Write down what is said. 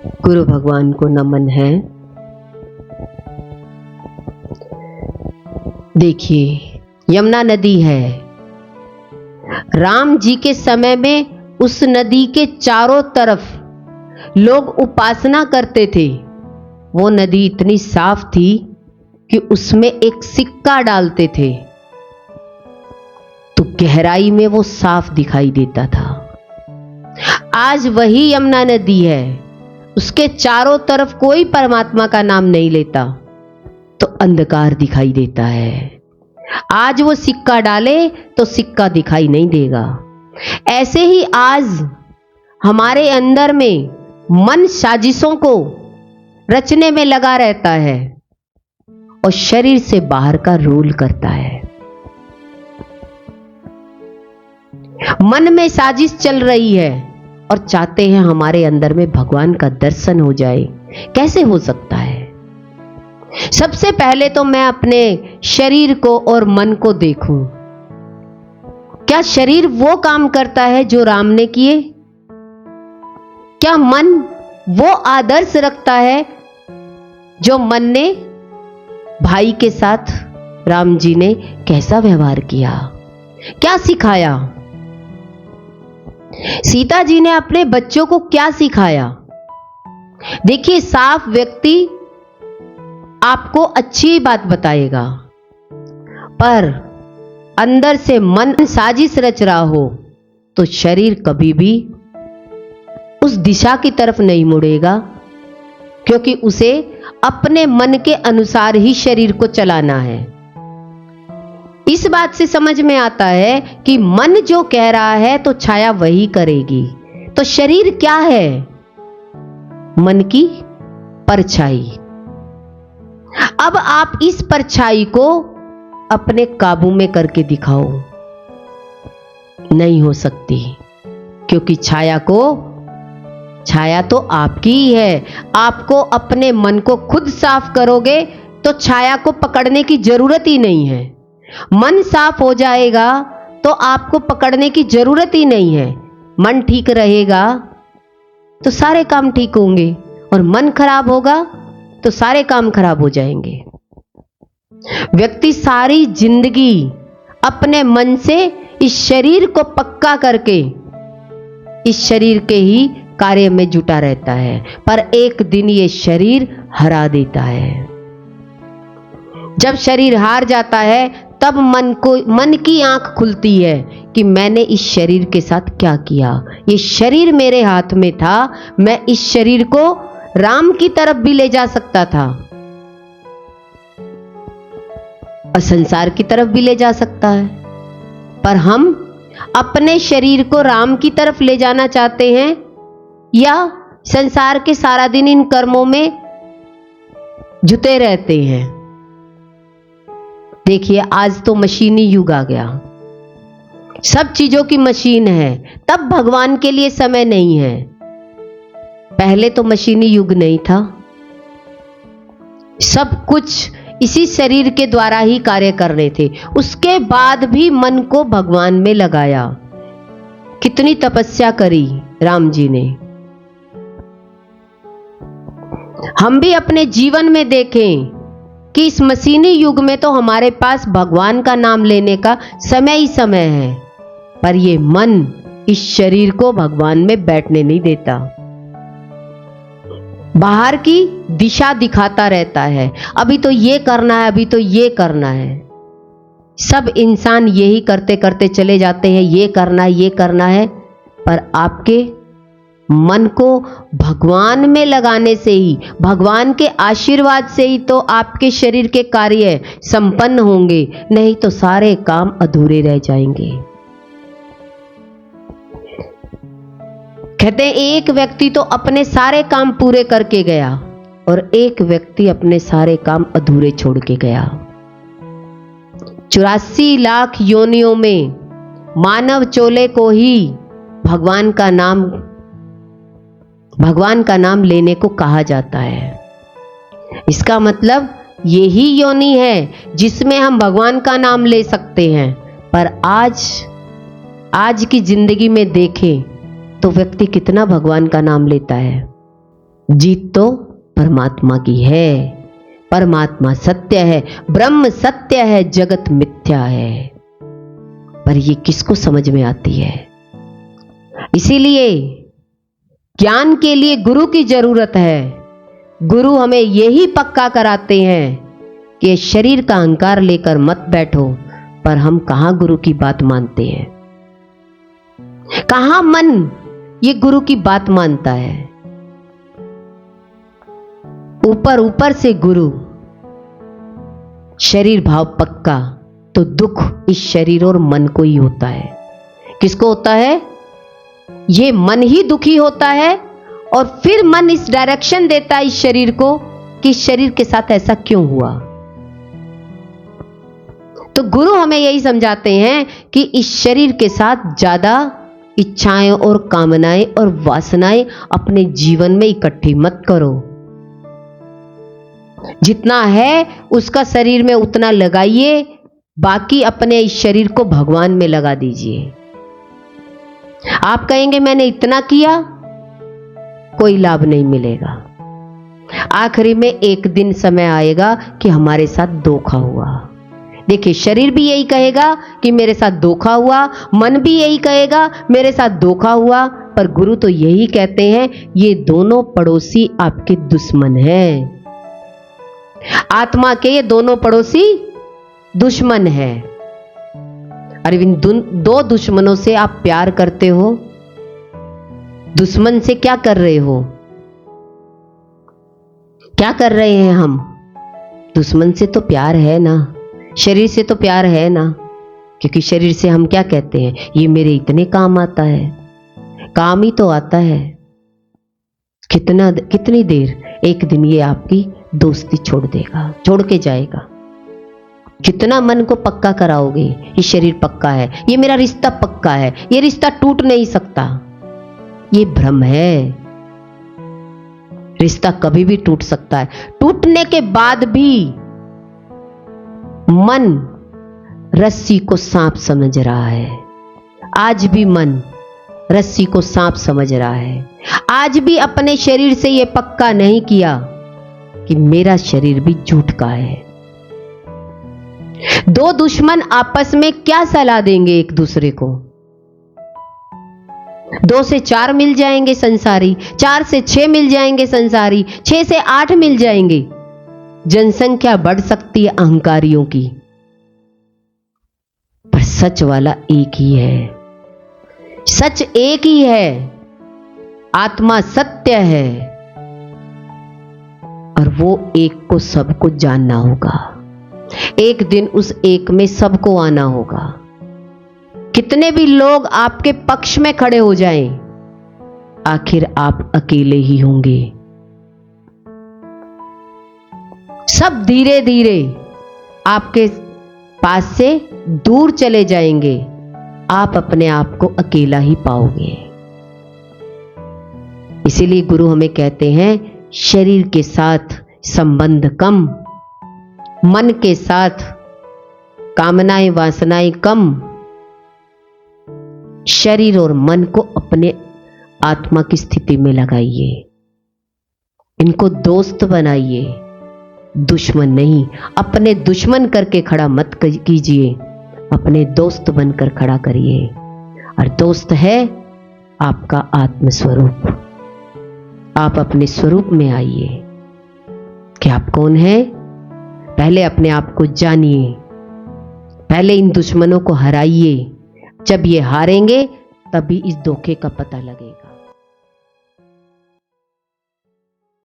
गुरु भगवान को नमन है। देखिए, यमुना नदी है। राम जी के समय में उस नदी के चारों तरफ लोग उपासना करते थे। वो नदी इतनी साफ थी कि उसमें एक सिक्का डालते थे तो गहराई में वो साफ दिखाई देता था। आज वही यमुना नदी है, उसके चारों तरफ कोई परमात्मा का नाम नहीं लेता तो अंधकार दिखाई देता है। आज वो सिक्का डाले तो सिक्का दिखाई नहीं देगा। ऐसे ही आज हमारे अंदर में मन साजिशों को रचने में लगा रहता है और शरीर से बाहर का रोल करता है। मन में साजिश चल रही है और चाहते हैं हमारे अंदर में भगवान का दर्शन हो जाए। कैसे हो सकता है? सबसे पहले तो मैं अपने शरीर को और मन को देखूं। क्या शरीर वो काम करता है जो राम ने किए? क्या मन वो आदर्श रखता है जो मन ने भाई के साथ राम जी ने कैसा व्यवहार किया, क्या सिखाया? सीता जी ने अपने बच्चों को क्या सिखाया? देखिए, साफ व्यक्ति आपको अच्छी बात बताएगा, पर अंदर से मन साजिश रच रहा हो तो शरीर कभी भी उस दिशा की तरफ नहीं मुड़ेगा, क्योंकि उसे अपने मन के अनुसार ही शरीर को चलाना है। इस बात से समझ में आता है कि मन जो कह रहा है तो छाया वही करेगी। तो शरीर क्या है? मन की परछाई। अब आप इस परछाई को अपने काबू में करके दिखाओ। नहीं हो सकती, क्योंकि छाया तो आपकी ही है। आपको अपने मन को खुद साफ करोगे तो छाया को पकड़ने की जरूरत ही नहीं है। मन साफ हो जाएगा तो आपको पकड़ने की जरूरत ही नहीं है। मन ठीक रहेगा तो सारे काम ठीक होंगे, और मन खराब होगा तो सारे काम खराब हो जाएंगे। व्यक्ति सारी जिंदगी अपने मन से इस शरीर को पक्का करके इस शरीर के ही कार्य में जुटा रहता है, पर एक दिन ये शरीर हरा देता है। जब शरीर हार जाता है तब मन की आंख खुलती है कि मैंने इस शरीर के साथ क्या किया। ये शरीर मेरे हाथ में था, मैं इस शरीर को राम की तरफ भी ले जा सकता था और संसार की तरफ भी ले जा सकता है, पर हम अपने शरीर को राम की तरफ ले जाना चाहते हैं या संसार के सारा दिन इन कर्मों में जुटे रहते हैं। देखिए, आज तो मशीनी युग आ गया, सब चीजों की मशीन है, तब भगवान के लिए समय नहीं है। पहले तो मशीनी युग नहीं था, सब कुछ इसी शरीर के द्वारा ही कार्य कर रहे थे। उसके बाद भी मन को भगवान में लगाया। कितनी तपस्या करी राम जी ने। हम भी अपने जीवन में देखें कि इस मशीनी युग में तो हमारे पास भगवान का नाम लेने का समय ही समय है, पर ये मन इस शरीर को भगवान में बैठने नहीं देता। बाहर की दिशा दिखाता रहता है, अभी तो ये करना है, अभी तो ये करना है। सब इंसान यही करते करते चले जाते हैं, ये करना है, ये करना है, पर आपके मन को भगवान में लगाने से ही, भगवान के आशीर्वाद से ही तो आपके शरीर के कार्य संपन्न होंगे, नहीं तो सारे काम अधूरे रह जाएंगे। कहते हैं एक व्यक्ति तो अपने सारे काम पूरे करके गया और एक व्यक्ति अपने सारे काम अधूरे छोड़ के गया। 84 लाख योनियों में मानव चोले को ही भगवान का नाम लेने को कहा जाता है। इसका मतलब यही योनि है जिसमें हम भगवान का नाम ले सकते हैं। पर आज की जिंदगी में देखें तो व्यक्ति कितना भगवान का नाम लेता है। जीत तो परमात्मा की है। परमात्मा सत्य है, ब्रह्म सत्य है, जगत मिथ्या है। पर ये किसको समझ में आती है? इसीलिए ज्ञान के लिए गुरु की जरूरत है। गुरु हमें यही पक्का कराते हैं कि शरीर का अहंकार लेकर मत बैठो। पर हम कहां गुरु की बात मानते हैं? कहां मन ये गुरु की बात मानता है? ऊपर ऊपर से गुरु, शरीर भाव पक्का, तो दुख इस शरीर और मन को ही होता है। किसको होता है? ये मन ही दुखी होता है और फिर मन इस डायरेक्शन देता है इस शरीर को कि इस शरीर के साथ ऐसा क्यों हुआ। तो गुरु हमें यही समझाते हैं कि इस शरीर के साथ ज्यादा इच्छाएं और कामनाएं और वासनाएं अपने जीवन में इकट्ठी मत करो। जितना है उसका शरीर में उतना लगाइए, बाकी अपने इस शरीर को भगवान में लगा दीजिए। आप कहेंगे मैंने इतना किया, कोई लाभ नहीं मिलेगा। आखिरी में एक दिन समय आएगा कि हमारे साथ धोखा हुआ। देखिए, शरीर भी यही कहेगा कि मेरे साथ धोखा हुआ, मन भी यही कहेगा मेरे साथ धोखा हुआ। पर गुरु तो यही कहते हैं ये दोनों पड़ोसी आपके दुश्मन हैं। आत्मा के ये दोनों पड़ोसी दुश्मन है। अरे इन दो दुश्मनों से आप प्यार करते हो, दुश्मन से क्या कर रहे हो? क्या कर रहे हैं हम? दुश्मन से तो प्यार है ना, शरीर से तो प्यार है ना। क्योंकि शरीर से हम क्या कहते हैं? ये मेरे इतने काम आता है। काम ही तो आता है। कितनी देर? एक दिन ये आपकी दोस्ती छोड़ देगा, छोड़ के जाएगा। कितना मन को पक्का कराओगे? ये शरीर पक्का है, ये मेरा रिश्ता पक्का है, ये रिश्ता टूट नहीं सकता। ये भ्रम है। रिश्ता कभी भी टूट सकता है। टूटने के बाद भी मन रस्सी को सांप समझ रहा है। आज भी मन रस्सी को सांप समझ रहा है। आज भी अपने शरीर से यह पक्का नहीं किया कि मेरा शरीर भी झूठ का है। दो दुश्मन आपस में क्या सलाह देंगे एक दूसरे को? 2 से 4 मिल जाएंगे संसारी, 4 से 6 मिल जाएंगे संसारी, 6 से 8 मिल जाएंगे। जनसंख्या बढ़ सकती है अहंकारियों की, पर सच वाला एक ही है। सच एक ही है। आत्मा सत्य है और वो एक को सबको जानना होगा। एक दिन उस एक में सबको आना होगा। कितने भी लोग आपके पक्ष में खड़े हो जाएं, आखिर आप अकेले ही होंगे। सब धीरे धीरे आपके पास से दूर चले जाएंगे। आप अपने आप को अकेला ही पाओगे। इसीलिए गुरु हमें कहते हैं शरीर के साथ संबंध कम, मन के साथ कामनाएं वासनाएं कम। शरीर और मन को अपने आत्मा की स्थिति में लगाइए। इनको दोस्त बनाइए, दुश्मन नहीं। अपने दुश्मन करके खड़ा मत कीजिए, अपने दोस्त बनकर खड़ा करिए। और दोस्त है आपका आत्म स्वरूप। आप अपने स्वरूप में आइए कि आप कौन है। पहले अपने आप को जानिए, पहले इन दुश्मनों को हराइए। जब ये हारेंगे तभी इस धोखे का पता लगेगा।